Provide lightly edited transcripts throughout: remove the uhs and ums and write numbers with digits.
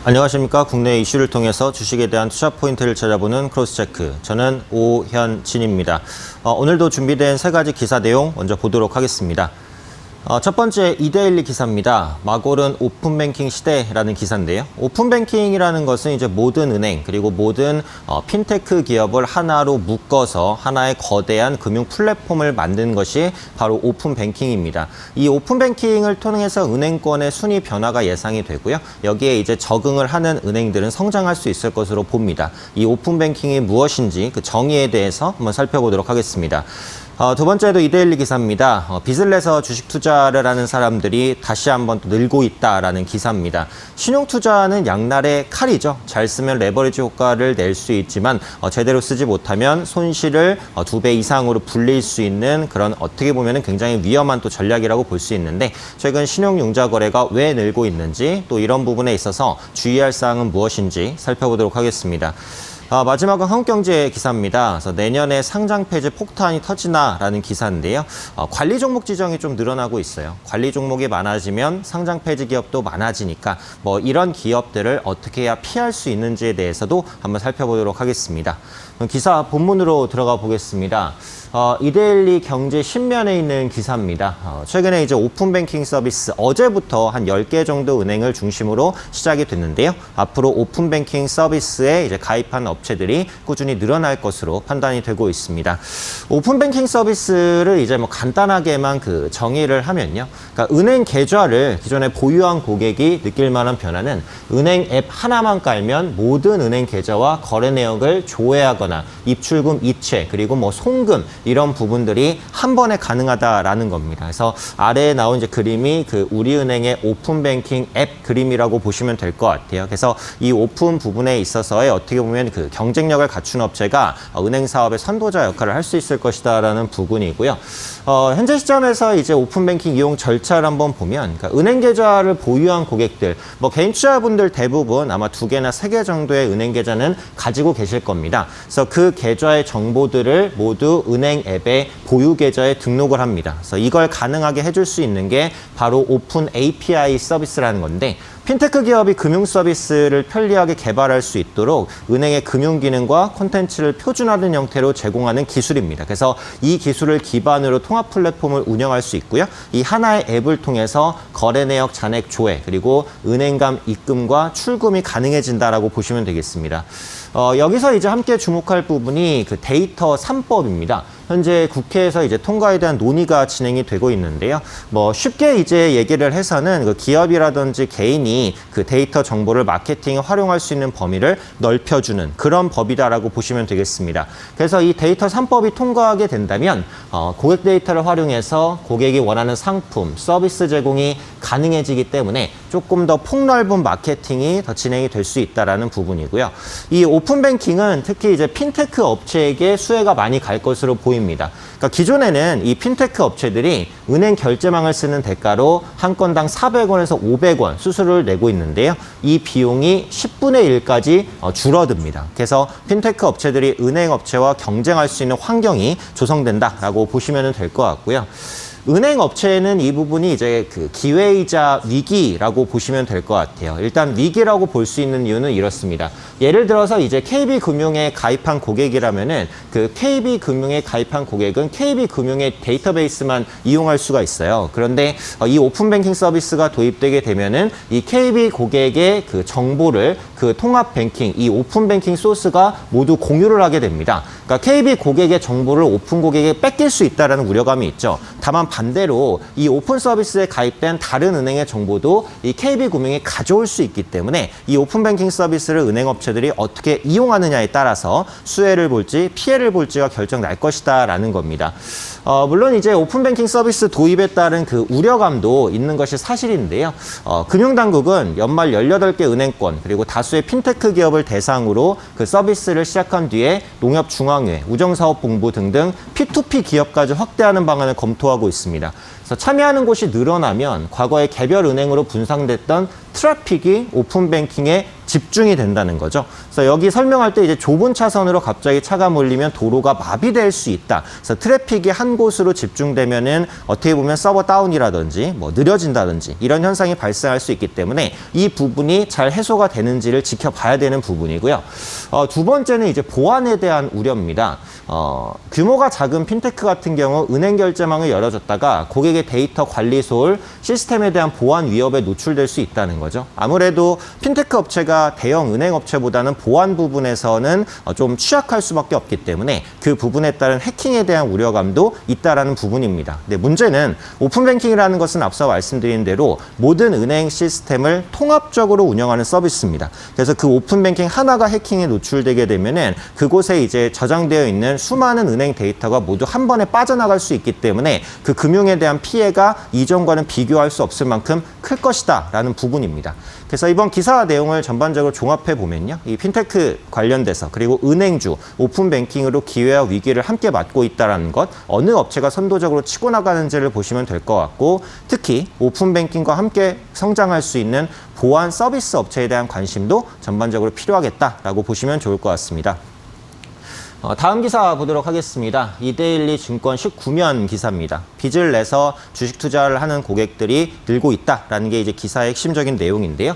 안녕하십니까. 국내 이슈를 통해서 주식에 대한 투자 포인트를 찾아보는 크로스체크. 저는 오현진입니다. 오늘도 준비된 세 가지 기사 내용 먼저 보도록 하겠습니다. 첫 번째 이데일리 기사입니다. 마골은 오픈뱅킹 시대라는 기사인데요. 오픈뱅킹이라는 것은 이제 모든 은행 그리고 모든 핀테크 기업을 하나로 묶어서 하나의 거대한 금융 플랫폼을 만든 것이 바로 오픈뱅킹입니다. 이 오픈뱅킹을 통해서 은행권의 순위 변화가 예상이 되고요. 여기에 이제 적응을 하는 은행들은 성장할 수 있을 것으로 봅니다. 이 오픈뱅킹이 무엇인지 그 정의에 대해서 한번 살펴보도록 하겠습니다. 두 번째도 이데일리 기사입니다. 빚을 내서 주식 투자를 하는 사람들이 다시 한번 또 늘고 있다라는 기사입니다. 신용 투자는 양날의 칼이죠. 잘 쓰면 레버리지 효과를 낼 수 있지만 제대로 쓰지 못하면 손실을 2배 이상으로 불릴 수 있는 그런 어떻게 보면 굉장히 위험한 또 전략이라고 볼 수 있는데 최근 신용융자 거래가 왜 늘고 있는지 또 이런 부분에 있어서 주의할 사항은 무엇인지 살펴보도록 하겠습니다. 마지막은 한국경제 기사입니다. 그래서 내년에 상장 폐지 폭탄이 터지나라는 기사인데요. 관리 종목 지정이 좀 늘어나고 있어요. 관리 종목이 많아지면 상장 폐지 기업도 많아지니까 이런 기업들을 어떻게 해야 피할 수 있는지에 대해서도 한번 살펴보도록 하겠습니다. 그럼 기사 본문으로 들어가 보겠습니다. 이데일리 경제 신면에 있는 기사입니다. 최근에 이제 오픈뱅킹 서비스 어제부터 한 10개 정도 은행을 중심으로 시작이 됐는데요. 앞으로 오픈뱅킹 서비스에 이제 가입한 업체들이 꾸준히 늘어날 것으로 판단이 되고 있습니다. 오픈뱅킹 서비스를 이제 간단하게만 그 정의를 하면요. 그러니까 은행 계좌를 기존에 보유한 고객이 느낄 만한 변화는 은행 앱 하나만 깔면 모든 은행 계좌와 거래 내역을 조회하거나 입출금, 이체, 그리고 송금 이런 부분들이 한 번에 가능하다라는 겁니다. 그래서 아래에 나온 이제 그림이 그 우리은행의 오픈뱅킹 앱 그림이라고 보시면 될 것 같아요. 그래서 이 오픈 부분에 있어서의 어떻게 보면 그 경쟁력을 갖춘 업체가 은행 사업의 선도자 역할을 할 수 있을 것이다라는 부분이고요. 현재 시점에서 이제 오픈뱅킹 이용 절차를 한번 보면 그러니까 은행 계좌를 보유한 고객들, 개인 투자분들 대부분 아마 2개나 3개 정도의 은행 계좌는 가지고 계실 겁니다. 그래서 그 계좌의 정보들을 모두 은행 앱에 보유 계좌에 등록을 합니다. 그래서 이걸 가능하게 해줄 수 있는 게 바로 오픈 API 서비스라는 건데 핀테크 기업이 금융 서비스를 편리하게 개발할 수 있도록 은행의 금융 기능과 콘텐츠를 표준화된 형태로 제공하는 기술입니다. 그래서 이 기술을 기반으로 통합 플랫폼을 운영할 수 있고요. 이 하나의 앱을 통해서 거래 내역 잔액 조회 그리고 은행 간 입금과 출금이 가능해진다라고 보시면 되겠습니다. 여기서 이제 함께 주목할 부분이 그 데이터 3법입니다. 현재 국회에서 이제 통과에 대한 논의가 진행이 되고 있는데요. 쉽게 이제 얘기를 해서는 그 기업이라든지 개인이 그 데이터 정보를 마케팅에 활용할 수 있는 범위를 넓혀주는 그런 법이다라고 보시면 되겠습니다. 그래서 이 데이터 3법이 통과하게 된다면 고객 데이터를 활용해서 고객이 원하는 상품, 서비스 제공이 가능해지기 때문에 조금 더 폭넓은 마케팅이 더 진행이 될 수 있다라는 부분이고요. 이 오픈뱅킹은 특히 이제 핀테크 업체에게 수혜가 많이 갈 것으로 보입니다. 그러니까 기존에는 이 핀테크 업체들이 은행 결제망을 쓰는 대가로 한 건당 400원에서 500원 수수료를 내고 있는데요. 이 비용이 10분의 1까지 줄어듭니다. 그래서 핀테크 업체들이 은행 업체와 경쟁할 수 있는 환경이 조성된다라고 보시면 될 것 같고요. 은행 업체는 이 부분이 이제 그 기회이자 위기라고 보시면 될 것 같아요. 일단 위기라고 볼 수 있는 이유는 이렇습니다. 예를 들어서 이제 KB금융에 가입한 고객이라면은 그 KB금융에 가입한 고객은 KB금융의 데이터베이스만 이용할 수가 있어요. 그런데 이 오픈뱅킹 서비스가 도입되게 되면은 이 KB 고객의 그 정보를 그 통합뱅킹, 이 오픈뱅킹 소스가 모두 공유를 하게 됩니다. 그러니까 KB 고객의 정보를 오픈 고객에 뺏길 수 있다는 우려감이 있죠. 다만 반대로 이 오픈 서비스에 가입된 다른 은행의 정보도 이 KB금융이 가져올 수 있기 때문에 이 오픈뱅킹 서비스를 은행 업체들이 어떻게 이용하느냐에 따라서 수혜를 볼지 피해를 볼지가 결정 날 것이다라는 겁니다. 물론 이제 오픈뱅킹 서비스 도입에 따른 그 우려감도 있는 것이 사실인데요. 금융당국은 연말 18개 은행권 그리고 다수의 핀테크 기업을 대상으로 그 서비스를 시작한 뒤에 농협중앙회, 우정사업본부 등등 P2P 기업까지 확대하는 방안을 검토하고 있습니다. 그래서 참여하는 곳이 늘어나면 과거에 개별 은행으로 분산됐던 트래픽이 오픈뱅킹에 집중이 된다는 거죠. 그래서 여기 설명할 때 이제 좁은 차선으로 갑자기 차가 몰리면 도로가 마비될 수 있다. 그래서 트래픽이 한 곳으로 집중되면은 어떻게 보면 서버 다운이라든지 뭐 느려진다든지 이런 현상이 발생할 수 있기 때문에 이 부분이 잘 해소가 되는지를 지켜봐야 되는 부분이고요. 두 번째는 이제 보안에 대한 우려입니다. 규모가 작은 핀테크 같은 경우 은행 결제망을 열어줬다가 고객의 데이터 관리 소홀, 시스템에 대한 보안 위협에 노출될 수 있다는 거죠. 아무래도 핀테크 업체가 대형 은행 업체보다는 보안 부분에서는 좀 취약할 수밖에 없기 때문에 그 부분에 따른 해킹에 대한 우려감도 있다라는 부분입니다. 근데 문제는 오픈뱅킹이라는 것은 앞서 말씀드린 대로 모든 은행 시스템을 통합적으로 운영하는 서비스입니다. 그래서 그 오픈뱅킹 하나가 해킹에 노출되게 되면은 그곳에 이제 저장되어 있는 수많은 은행 데이터가 모두 한 번에 빠져나갈 수 있기 때문에 그 금융에 대한 피해가 이전과는 비교할 수 없을 만큼 클 것이다라는 부분입니다. 그래서 이번 기사 내용을 전반적으로 종합해 보면요, 이 핀테크 관련돼서 그리고 은행주, 오픈뱅킹으로 기회와 위기를 함께 맞고 있다는 것, 어느 업체가 선도적으로 치고 나가는지를 보시면 될 것 같고, 특히 오픈뱅킹과 함께 성장할 수 있는 보안 서비스 업체에 대한 관심도 전반적으로 필요하겠다라고 보시면 좋을 것 같습니다. 다음 기사 보도록 하겠습니다. 이데일리 증권 19면 기사입니다. 빚을 내서 주식 투자를 하는 고객들이 늘고 있다라는 게 이제 기사의 핵심적인 내용인데요.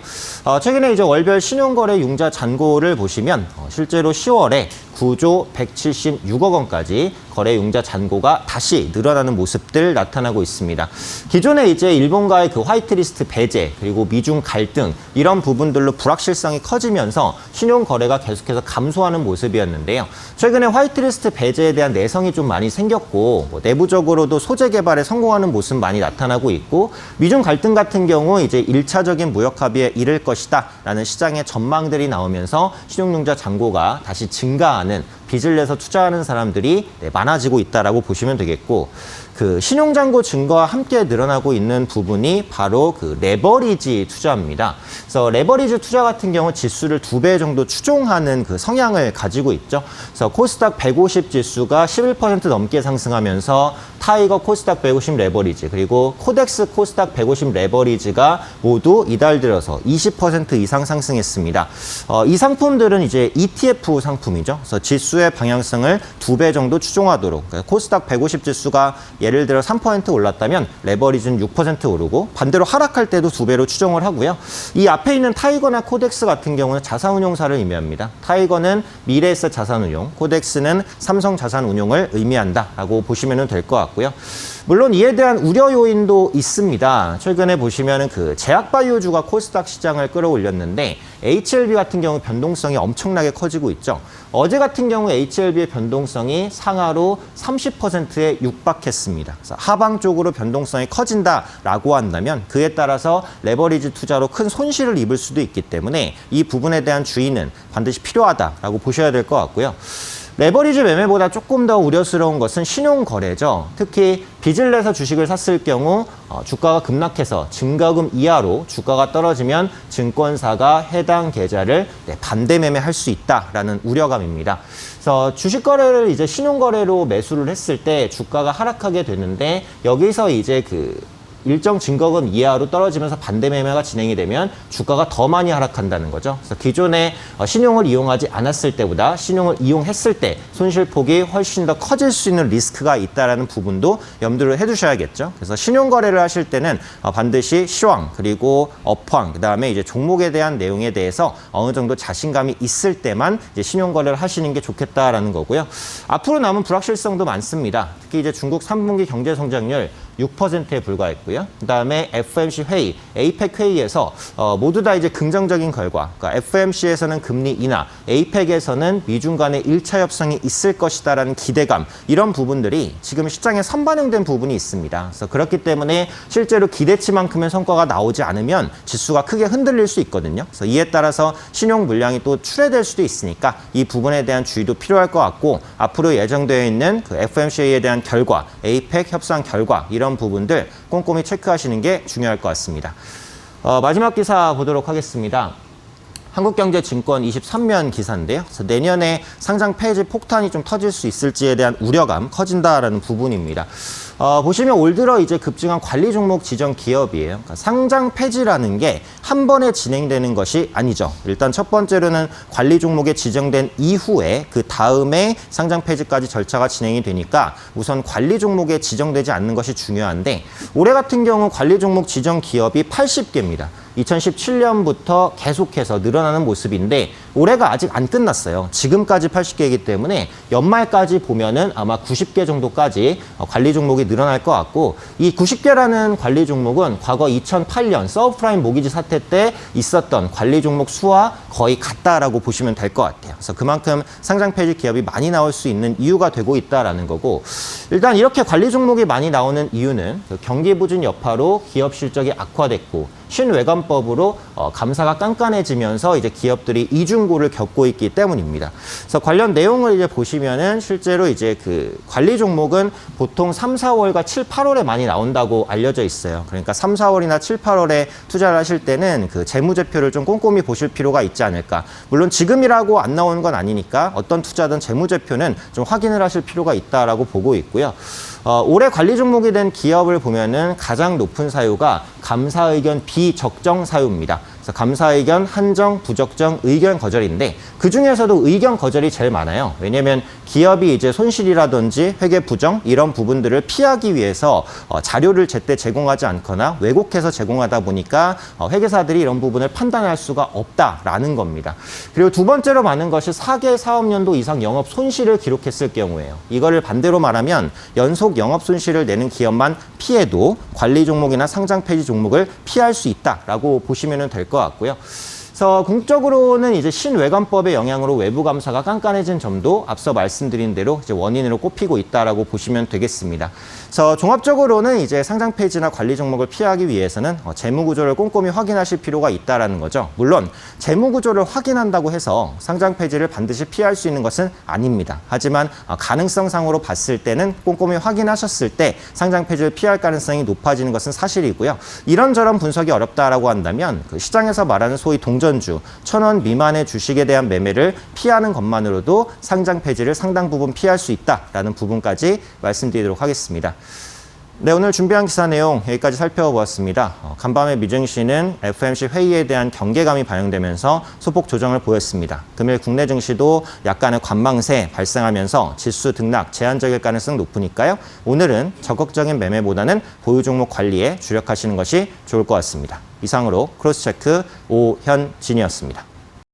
최근에 이제 월별 신용거래 융자 잔고를 보시면 실제로 10월에 9조 176억 원까지 거래 융자 잔고가 다시 늘어나는 모습들 나타나고 있습니다. 기존에 이제 일본과의 그 화이트리스트 배제 그리고 미중 갈등 이런 부분들로 불확실성이 커지면서 신용 거래가 계속해서 감소하는 모습이었는데요. 최근에 화이트리스트 배제에 대한 내성이 좀 많이 생겼고 내부적으로도 소재 개발에 성공하는 모습 많이 나타나고 있고 미중 갈등 같은 경우 이제 1차적인 무역 합의에 이를 것이다라는 시장의 전망들이 나오면서 신용융자 잔고가 다시 증가하는 빚을 내서 투자하는 사람들이 많아지고 있다라고 보시면 되겠고 그 신용잔고 증가와 함께 늘어나고 있는 부분이 바로 그 레버리지 투자입니다. 그래서 레버리지 투자 같은 경우 지수를 2배 정도 추종하는 그 성향을 가지고 있죠. 그래서 코스닥 150 지수가 11% 넘게 상승하면서 타이거 코스닥 150 레버리지 그리고 코덱스 코스닥 150 레버리지가 모두 이달 들어서 20% 이상 상승했습니다. 이 상품들은 이제 ETF 상품이죠. 그래서 지수의 방향성을 2배 정도 추종하도록 그러니까 코스닥 150 지수가 예를 들어 3% 올랐다면 레버리지는 6% 오르고 반대로 하락할 때도 2배로 추정을 하고요. 이 앞에 있는 타이거나 코덱스 같은 경우는 자산운용사를 의미합니다. 타이거는 미래에셋 자산운용, 코덱스는 삼성자산운용을 의미한다라고 보시면 될 것 같고요. 물론 이에 대한 우려 요인도 있습니다. 최근에 보시면은 그 제약바이오주가 코스닥 시장을 끌어올렸는데 HLB 같은 경우 변동성이 엄청나게 커지고 있죠. 어제 같은 경우 HLB의 변동성이 상하로 30%에 육박했습니다. 그래서 하방 쪽으로 변동성이 커진다라고 한다면 그에 따라서 레버리지 투자로 큰 손실을 입을 수도 있기 때문에 이 부분에 대한 주의는 반드시 필요하다라고 보셔야 될 것 같고요. 레버리지 매매보다 조금 더 우려스러운 것은 신용거래죠. 특히 빚을 내서 주식을 샀을 경우 주가가 급락해서 증가금 이하로 주가가 떨어지면 증권사가 해당 계좌를 반대 매매할 수 있다라는 우려감입니다. 그래서 주식 거래를 이제 신용거래로 매수를 했을 때 주가가 하락하게 되는데 여기서 이제 그 일정 증거금 이하로 떨어지면서 반대 매매가 진행이 되면 주가가 더 많이 하락한다는 거죠. 그래서 기존에 신용을 이용하지 않았을 때보다 신용을 이용했을 때 손실폭이 훨씬 더 커질 수 있는 리스크가 있다는 부분도 염두를 해두셔야겠죠. 그래서 신용 거래를 하실 때는 반드시 시황 그리고 업황 그다음에 이제 종목에 대한 내용에 대해서 어느 정도 자신감이 있을 때만 이제 신용 거래를 하시는 게 좋겠다라는 거고요. 앞으로 남은 불확실성도 많습니다. 특히 이제 중국 3분기 경제 성장률 6%에 불과했고요. 그다음에 FOMC 회의, APEC 회의에서 모두 다 이제 긍정적인 결과. 그러니까 FOMC에서는 금리 인하, APEC에서는 미중 간의 1차 협상이 있을 것이다라는 기대감. 이런 부분들이 지금 시장에 선반영된 부분이 있습니다. 그래서 그렇기 때문에 실제로 기대치만큼의 성과가 나오지 않으면 지수가 크게 흔들릴 수 있거든요. 그래서 이에 따라서 신용 물량이 또 출회될 수도 있으니까 이 부분에 대한 주의도 필요할 것 같고 앞으로 예정되어 있는 그 FOMC 회의에 대한 결과, APEC 협상 결과 이런 부분들 꼼꼼히 체크하시는 게 중요할 것 같습니다. 마지막 기사 보도록 하겠습니다. 한국경제증권 23면 기사인데요. 그래서 내년에 상장 폐지 폭탄이 좀 터질 수 있을지에 대한 우려감 커진다라는 부분입니다. 보시면 올 들어 이제 급증한 관리 종목 지정 기업이에요. 그러니까 상장 폐지라는 게 한 번에 진행되는 것이 아니죠. 일단 첫 번째로는 관리 종목에 지정된 이후에 그 다음에 상장 폐지까지 절차가 진행이 되니까 우선 관리 종목에 지정되지 않는 것이 중요한데 올해 같은 경우 관리 종목 지정 기업이 80개입니다. 2017년부터 계속해서 늘어나는 모습인데 올해가 아직 안 끝났어요. 지금까지 80개이기 때문에 연말까지 보면은 아마 90개 정도까지 관리 종목이 늘어날 것 같고 이 90개라는 관리 종목은 과거 2008년 서브프라임 모기지 사태 때 있었던 관리 종목 수와 거의 같다라고 보시면 될 것 같아요. 그래서 그만큼 상장 폐지 기업이 많이 나올 수 있는 이유가 되고 있다라는 거고 일단 이렇게 관리 종목이 많이 나오는 이유는 경기 부진 여파로 기업 실적이 악화됐고 신외관법으로 감사가 깐깐해지면서 이제 기업들이 이중고를 겪고 있기 때문입니다. 그래서 관련 내용을 이제 보시면은 실제로 이제 그 관리 종목은 보통 3, 4월과 7, 8월에 많이 나온다고 알려져 있어요. 그러니까 3, 4월이나 7, 8월에 투자를 하실 때는 그 재무제표를 좀 꼼꼼히 보실 필요가 있지 않을까. 물론 지금이라고 안 나오는 건 아니니까 어떤 투자든 재무제표는 좀 확인을 하실 필요가 있다라고 보고 있고요. 올해 관리 종목이 된 기업을 보면은 가장 높은 사유가 감사 의견 비적정 사유입니다. 그래서 감사 의견 한정, 부적정, 의견 거절인데 그 중에서도 의견 거절이 제일 많아요. 왜냐하면 기업이 이제 손실이라든지 회계 부정 이런 부분들을 피하기 위해서 자료를 제때 제공하지 않거나 왜곡해서 제공하다 보니까 회계사들이 이런 부분을 판단할 수가 없다라는 겁니다. 그리고 두 번째로 많은 것이 4개 사업연도 이상 영업 손실을 기록했을 경우예요. 이거를 반대로 말하면 연속 영업 손실을 내는 기업만 피해도 관리 종목이나 상장 폐지 종목을 피할 수 있다라고 보시면 될 것 같고요. 그래서 공적으로는 이제 신외관법의 영향으로 외부 감사가 깐깐해진 점도 앞서 말씀드린 대로 이제 원인으로 꼽히고 있다라고 보시면 되겠습니다. 그래서 종합적으로는 이제 상장 폐지나 관리 종목을 피하기 위해서는 재무 구조를 꼼꼼히 확인하실 필요가 있다라는 거죠. 물론 재무 구조를 확인한다고 해서 상장 폐지를 반드시 피할 수 있는 것은 아닙니다. 하지만 가능성상으로 봤을 때는 꼼꼼히 확인하셨을 때 상장 폐지를 피할 가능성이 높아지는 것은 사실이고요. 이런저런 분석이 어렵다라고 한다면 그 시장에서 말하는 소위 동전주 1,000원 미만의 주식에 대한 매매를 피하는 것만으로도 상장 폐지를 상당 부분 피할 수 있다라는 부분까지 말씀드리도록 하겠습니다. 네, 오늘 준비한 기사 내용 여기까지 살펴보았습니다. 간밤에 미증시는 FOMC 회의에 대한 경계감이 반영되면서 소폭 조정을 보였습니다. 금일 국내 증시도 약간의 관망세 발생하면서 지수 등락 제한적일 가능성 높으니까요. 오늘은 적극적인 매매보다는 보유 종목 관리에 주력하시는 것이 좋을 것 같습니다. 이상으로 크로스체크 오현진이었습니다.